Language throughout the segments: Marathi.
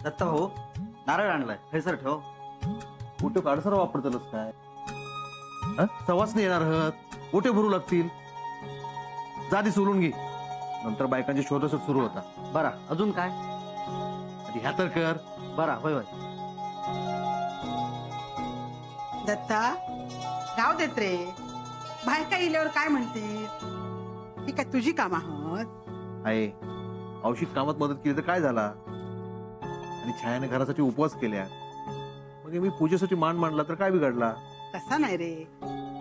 दत्ता हो, नारळ आणलाय हैसर ठेव. कुठे काडसर वापरतलच काय सवासनी येणार आहात, ओटे भरू लागतील. जादी सोलून घे, नंतर बायकांचे शोध सुरू होता. बरा अजून काय? आधी ह्या तर कर. बरा होय होय. दत्ता राव देत रे, बायका इल्यावर काय म्हणते? ही काय तुझी काम आहोत? आहे औषध कामात मदत केली तर काय झाला, आणि छायाने घरासाठी उपवास केल्या, मग मी पूजेसाठी मान मांडला तर काय बिघडला? तसा नाही रे,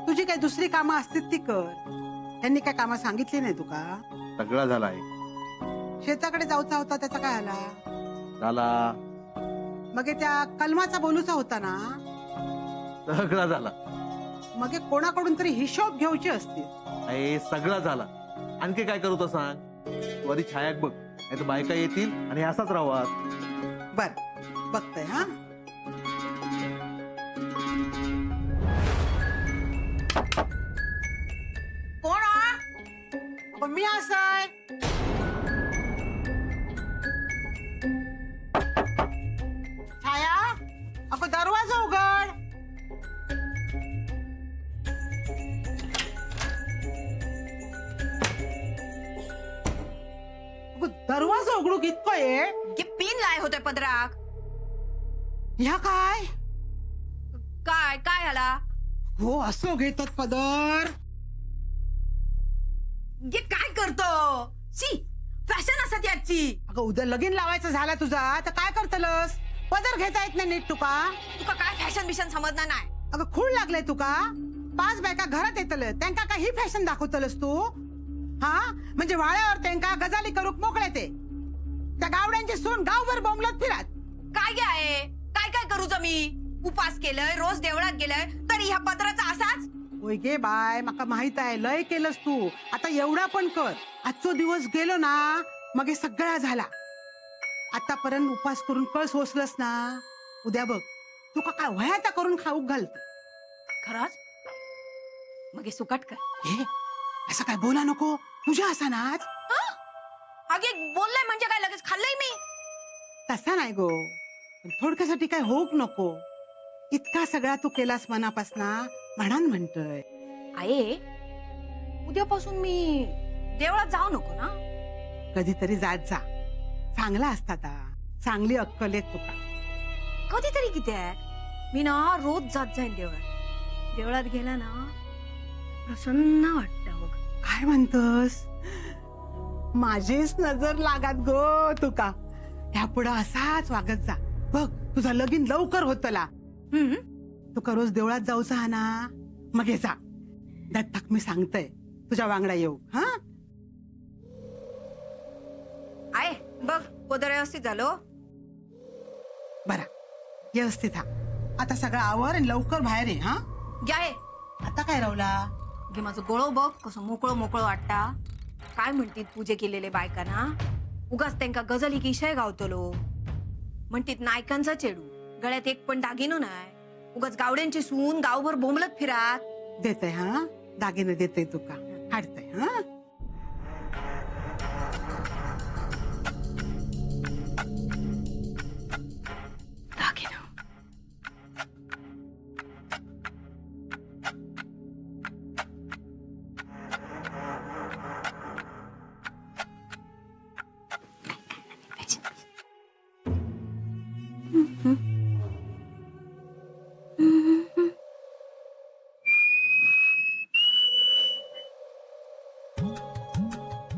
तुझी काय दुसरी कामं असतील ती कर. त्यांनी काय कामं सांगितली नाही तुका? सगळा झाला आहे. शेताकडे जाऊचा होता त्याचा काय आला? झाला. मग त्या कलमाचा बोलूचा होता ना? सगळा झाला. मग कोणाकडून तरी हिशोब घेऊची असतील. आहे सगळा झाला. आणखी काय करू तर सांग. तू आधी छायाक बघ, नाही तर बायका येतील आणि असाच राहा. बर बघतय हा. कोण अगं मी असाय. छाया अगं दरवाजा उघड. अगं दरवाजा उघडू इतकं आहे. ते पिन लाय होते पदराक. ह्या काय काय काय आला? हो असं घेतात पदर. हे काय करतो? शी फॅशन असत याची. अगं उद्या लगीन लावायचं झाला तुझा तर काय करतलस? पदर घेता येत नाही नीट तुका? तुका काय फॅशन बिशन समजणार नाही. अगं खूळ लागले तुका? 5 बायका घरात येतल त्यांका काय ही फॅशन दाखवतलस तू? हा म्हणजे वाळ्यावर त्यांका गजाली करूक मोकळे ते. त्या गावड्यांची सून गावभर बोंबलत फिरत. काय गे आहे? काय काय करूच मी? उपास केलंय, रोज देवळात गेलंय, तरी ह्या पत्राचा असाच. होय गे बाय, माका माहित आहे लय केलंस तू. आता एवढा पण कर. आजचो दिवस गेलो ना मग हे सगळा झाला. आतापर्यंत उपास करून कळस ओसलस ना, उद्या बघ तुका काय वयाता करून खाऊक घालत. खरंच? मग हे सुकट कर. हे असं काय बोला नको, तुझ्या असा नाच. अगे बोललाय म्हणजे काय लगेच खाल्लंय मी? तसा नाही गो, थोडक्यासाठी काय होऊक नको. इतका सगळा तू केलास मनापासना म्हणून म्हणतोय. आहे उद्यापासून मी देवळात जाऊ नको ना? कधीतरी जात जा, चांगला असतात. चांगली अक्कल येत तुका. कधीतरी किती आहे, मी ना रोज जात जाईन देवळात. देवळात गेला ना प्रसन्न वाटतं बघ. काय म्हणतोस? माझीच नजर लागत गो तुका. ह्यापुढं असाच वागत जा बघ. तुझा लगीन लवकर होतला. तुका रोज देवळात जाऊचा हा ना, मग हे जा. दत्ताक मी सांगतय तुझ्या वांगडा येऊ. हा आहे बघ पदर व्यवस्थित झालो. बरा व्यवस्थित हा. आता सगळं आवर आणि लवकर बाहेर ये. हा घ्या हे. आता काय रावला? घे माझं गोळं बघ कसं मोकळं मोकळं वाटता. काय म्हणतीत पूजे केलेले बायकांना? उगाच त्यांका गजली की इशय गावतलो. म्हणतीत नायकांचा चेडू, गळ्यात एक पण दागिनो नाही. उगाच गावड्यांची सून गावभर बोंबलत फिरात. देते हा, दागिने देते तुका. हाडतय हा. दागिनो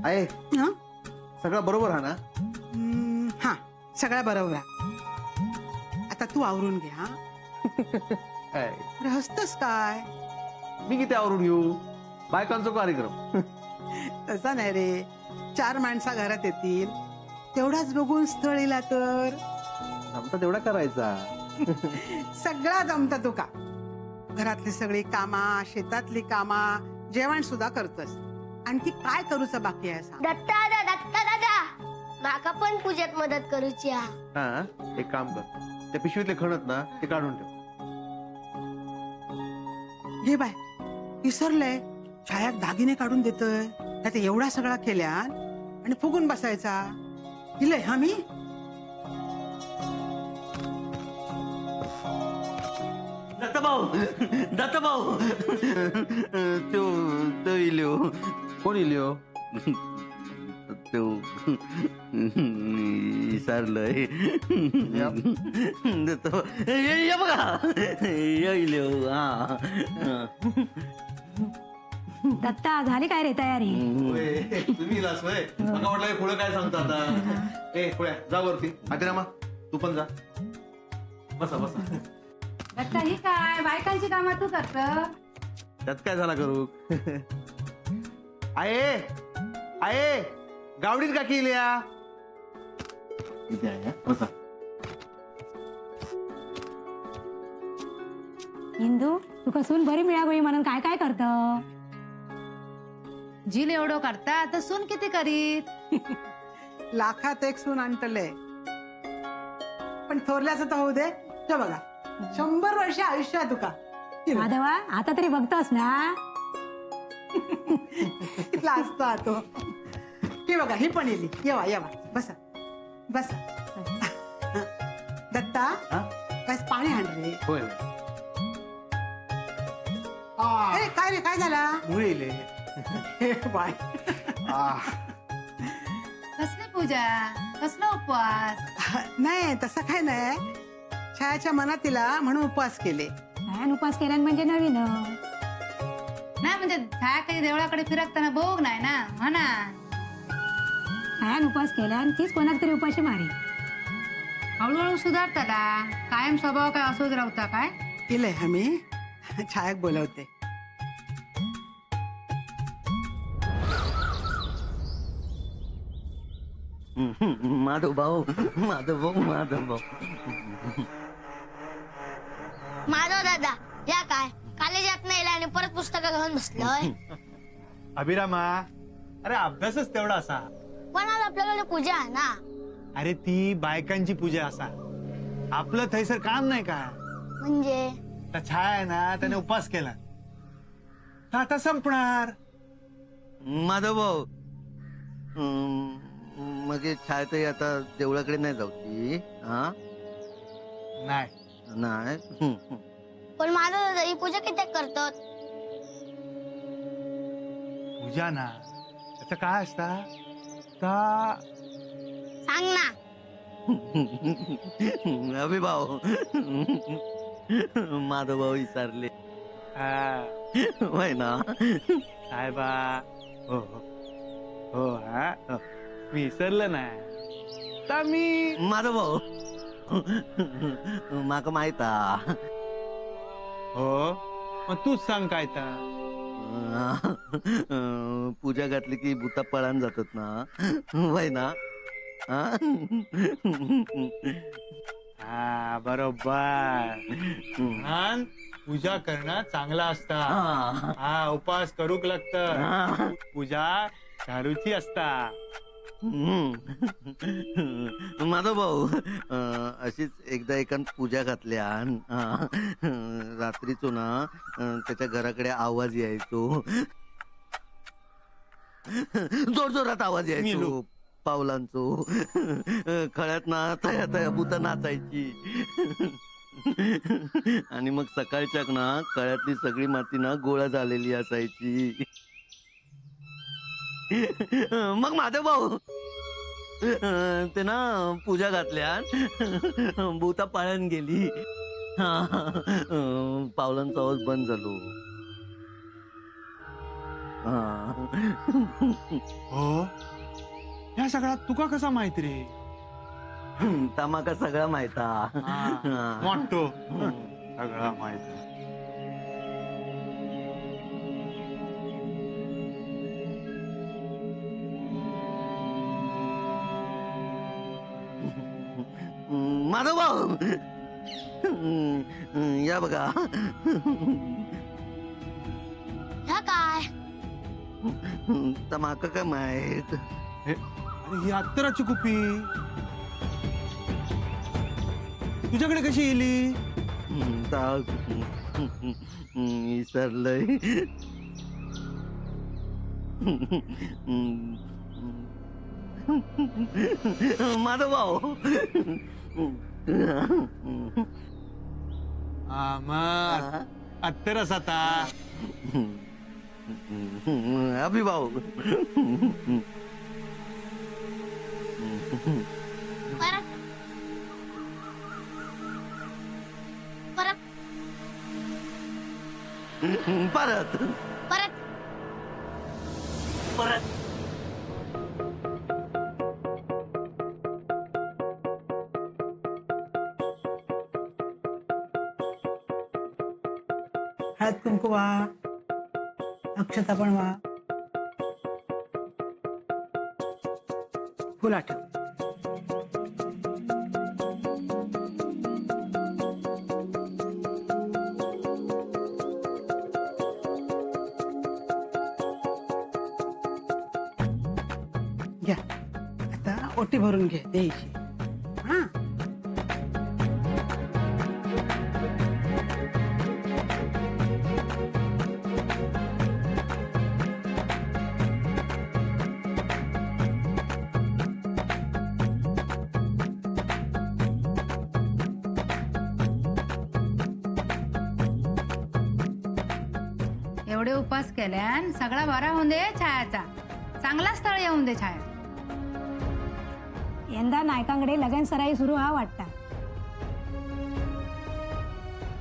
आहे हा? सगळं बरोबर हा ना? हा सगळा बरोबर आहे. आता तू आवरून घे. हा काय हसतस काय? मी किती आवरून घेऊ? बायकांचा कार्यक्रम. तसा नाही रे, 4 माणसा घरात येतील तेवढाच बघून स्थळ येला तर आमचा तेवढा करायचा. सगळा जमता तुका. घरातली सगळी कामा, शेतातली कामा, जेवण सुद्धा करतस. आणखी काय करूचं बाकी आहे सांग? दत्ता दादा दत्ता दादा माका पण पूजेत मदत करूची हा. हा एक काम कर, त्या पिशवीतले खणत ना ते काढून ठेव. घे बाय, विसरलंय. छायाक दागिने काढून देतोय. त्यात एवढा सगळा केल्या आणि फुगून बसायचा. दिलंय हा मी. भाऊ दत्त भाऊ तो इल्यो कोण इलिओ तो विसरलोय दत्त ये बघा इल्यो हा दत्ता झाली काय रे तयारी तुम्ही इलास होय मला वाटलं पुढे काय सांगता आता ए पुढे जा वरती आदिरामा तू पण जा बसा बसा दत्ता ही काय बायकांची कामं तू करत त्यात काय झाला करू आहे आहे गावडीत का केल्या इथे आहे बसा इंदू तुका सून बरी मिळावी म्हणून काय काय करत झील एवढं करता तर सून किती करीत लाखात एक सून आणतले पण थोरल्याचं तर होऊ दे ते बघा 100 वर्ष आयुष्य आहे तुका माधवा आता तरी बघतोस ना कितला असतो तो ते बघा ही पण येली येवा येवा बसा बसा दत्ता हा? काय पाणी आण रे होय अरे काय रे काय झाला मुळे इले हे बाय कसली पूजा कसला उपवास नाही तसं काय नाही छायाच्या मनात तिला म्हणून उपवास केले काय उपास केल्यान म्हणजे नवीन नाही म्हणजे छाया कधी देवळाकडे फिरकताना बघ नाही ना म्हणा काय उपास केल्यान तीच कोणाक तरी उपाशी मारी हळूहळू सुधारताला कायम स्वभाव काय असोच राहता काय केलंय आम्ही छायाक बोलवते माधव भाऊ माधव दादा या काय कॉलेजात नाही आणि परत पुस्तकं घेऊन बसलोय अभिरामा अरे अभ्यासच तेवढा असा पण आज आपल्याकडे पूजा आहे ना अरे ती बायकांची पूजा असा आपलं थैसर काम नाही का म्हणजे तर छाया आहे ना त्याने उपवास केला तर आता संपणार माधव भाऊ मग छायाताई आता देवळाकडे नाही जाऊची हा नाही नाही पण माधव दादा ही पूजा किती करतात पूजा ना त्याचं काय असता का सांग ना अभिभाऊ माधव भाऊ विसरले होय ना साहेबा हो हो हो हा हो. मी विसरलं नाही तर मी माधव भाऊ माका माहित हो मग तूच सांग काय तर पूजा घातली की भूता पळान जातात ना होय ना हा बरोबर आणि पूजा करणं चांगला असता हा उपवास करूक लागत पूजा दारूची असता माधव भाऊ अशीच एकदा एकान पूजा घातल्या रात्रीचो ना त्याच्या घराकडे आवाज यायचो जोर जोरात आवाज यायचो मिलू. पावलांचो खळ्यात ना तया तया भूता नाचायची आणि मग सकाळच्या ना कळ्यातली सगळी माती ना गोळा झालेली असायची मग माधव भाऊ ते ना पूजा घातल्या भूता पाळण गेली पावलांचा आवाज बंद झालो हो या सगळ्यात तुका कसा माहित रे तमाका सगळं माहिता वाटतो सगळा माहित माधव भाऊ या बघा ह्या काय तमाका काय माहित अरे ही अत्तराची कुपी तुझ्याकडे कशी येली विसरलंय माधव भाऊ मग अत्तरच आता अभिभाऊ परत परत परत परत परत हळद कुंकू वा अक्षता पण वा फुला ठेव घ्या आता ओटी भरून घे द्यायची हा एवढे उपास केल्यान सगळा बरा होऊन दे छायाचा चांगला स्थळ येऊन दे छाया यंदा नायकांकडे लगन सराई सुरू हा वाटता.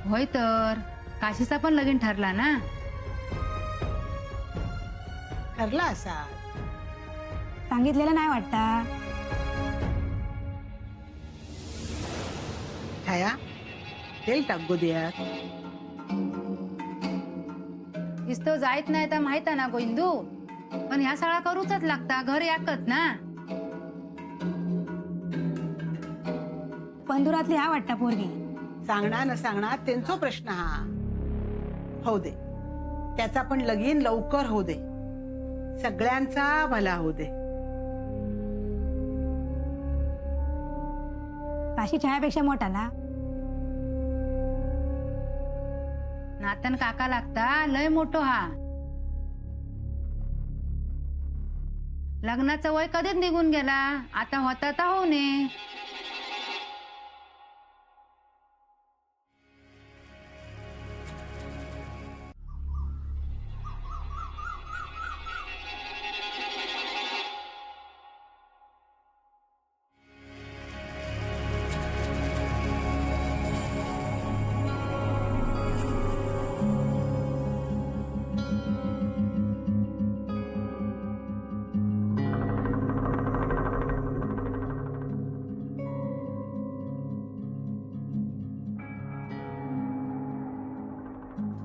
होय तर काशीचा पण लगीन ठरला ना. ठरला असा सांगितलेलं नाही वाटता. छाया तेल टाक गोदियात इस्तो जायत नाही तर माहित ना गोविंदू पण ह्या सगळा करूच लागता घर याकत ना. पंधुरातली हा वाटता पोरगी. सांगणार न सांगणार त्यांचा प्रश्न हा होऊ दे त्याचा पण लगीन लवकर होऊ दे सगळ्यांचा भला होऊ दे. काशी छायापेक्षा मोठा ना. नातन काका लागता लय मोठो हा. लग्नाचं वय कधीच निघून गेला आता होता तर होऊ नये.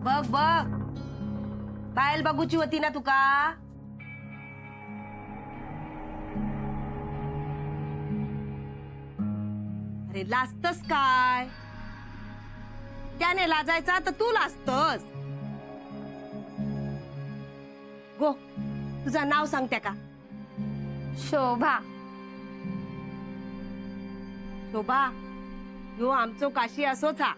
बघ बघ पायल बघूची होती ना तुका. अरे लाजतस काय त्याने लाजायचा तर तू लाजतस. गो तुझं नाव सांगत्या का. शोभा. शोभा यो आमचो काशी असोच हा.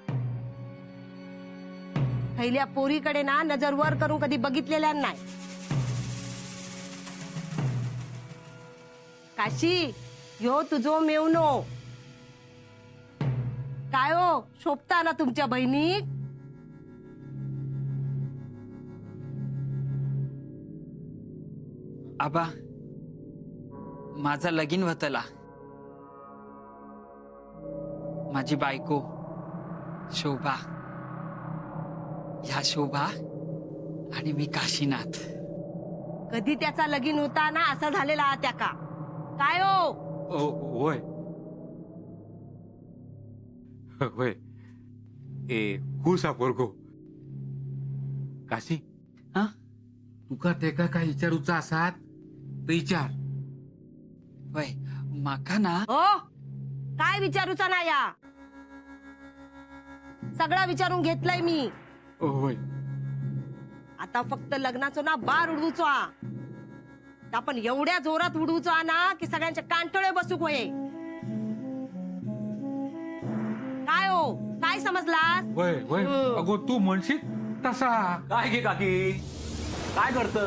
पहिल्या पोरीकडे ना नजर वर करून कधी बघितलेल्या नाही. काशी यो तुझो मेवनो काय हो शोभता ना तुमच्या बहिणी. आबा माझा लगीन होतला. माझी बायको शोभा. ह्या शोभा आणि मी काशीनाथ. कधी त्याचा लगीन होता ना असा झालेला हा त्या का काय हो. होय होय ए हुसा पोरगो काशी हा तुका तेका काय विचारूचा असात तर विचार. वय माका ना हो काय विचारूचा ना या सगळं विचारून घेतलंय मी. होय आता फक्त लग्नाचो ना बार उडवूचो हा. आपण एवढ्या जोरात उडवूचो हा ना की सगळ्यांचे कांटोळे बसूक होये. काय हो काय समजलास. होय होय अगो तू म्हणशील तसा. काय घे काकी काय करत.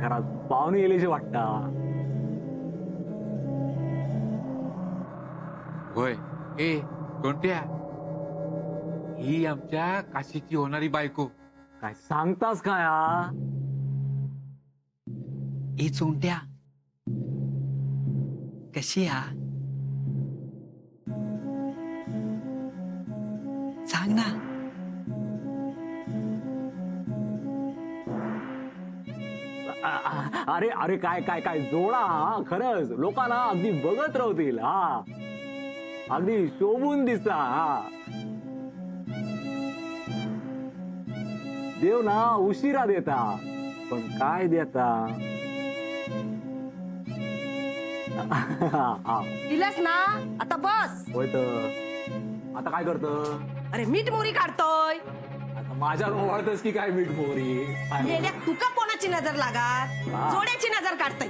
घरात पाहुणे येलेचे वाटता. होय. ए कोणत्या ही आमच्या काशीची होणारी बायको. काय सांगतास काय हा? ए चोंट्या कशी हा सांग ना. अरे अरे काय काय काय जोडा हा, खरंच लोकांना अगदी बघत राहतील. हा अगदी शोभून दिसता. हा देव ना उशिरा देता पण काय देता. दिलंस ना आता बस. होय तर आता काय करत? अरे मीठ मोरी काढतोय. आता माझ्या ओळखतस की काय मीठ मोहरी. गेल्या तुका कोणाची नजर लागात हा. जोड्याची नजर काढतोय.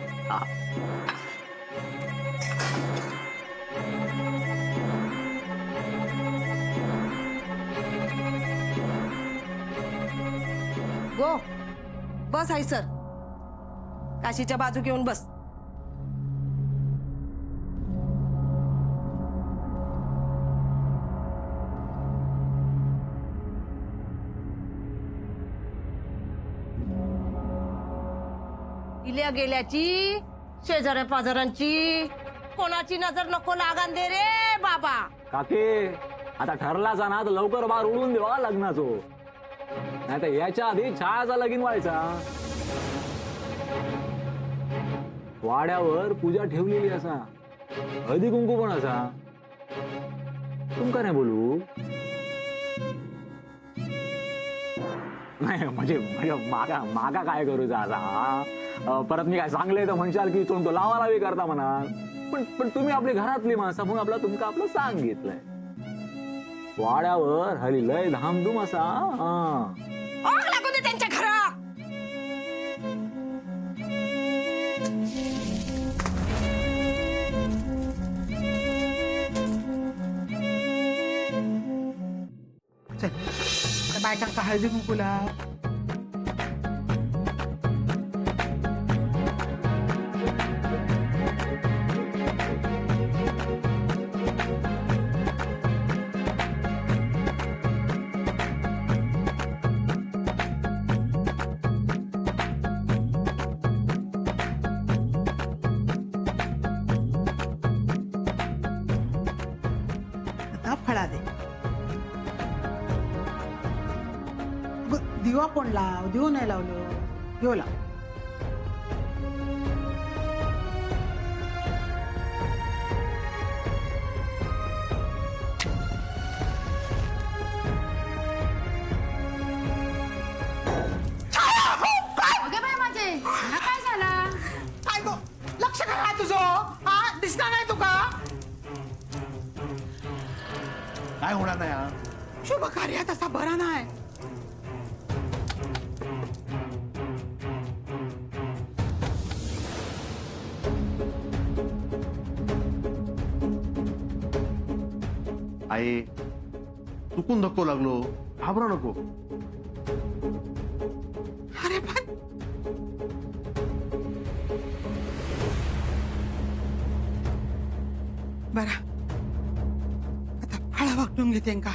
गो बस हाय सर काशीच्या बाजू घेऊन बस. इल्या गेल्याची शेजाऱ्या पाजारांची कोणाची नजर नको लागान दे रे बाबा. काके आता ठरला ना तर लवकर बाहेर उडून देवा लग्नाचो. नाही तर याच्या आधी छायाचा लगीन व्हायचा. वाड्यावर पूजा ठेवलेली असा हळदी कुंकू पण असा. तुमका नाही बोलू. नाही म्हणजे म्हणजे मागा मागा काय करूचा असा. परत मी काय सांगले तर म्हणशाल की तो लावा लावी करता म्हणा. पण पण तुम्ही आपली घरातली माणसं म्हणून आपला तुमका आपलं सांगितलंय. वाड्यावर हली लय धामधूम असा. आग लागू दे त्यांच्या घरात. चल त्या बायकांका हळदी कुंकूला. आता फळा दे. दिवा कोण लाव. दिव नाही लावलो. दिव लाव. अगे बाय माझे हा काय झाला. काय गो लक्ष काय तुझं. हा दिसणार नाही तुका. काय होणार नाही हा? शुभ कार्यात असा बरा नाही. आई चुकून धक्को लागलो. घाबरा नको. अरे पण बरा आता फळा वाटून घेते का.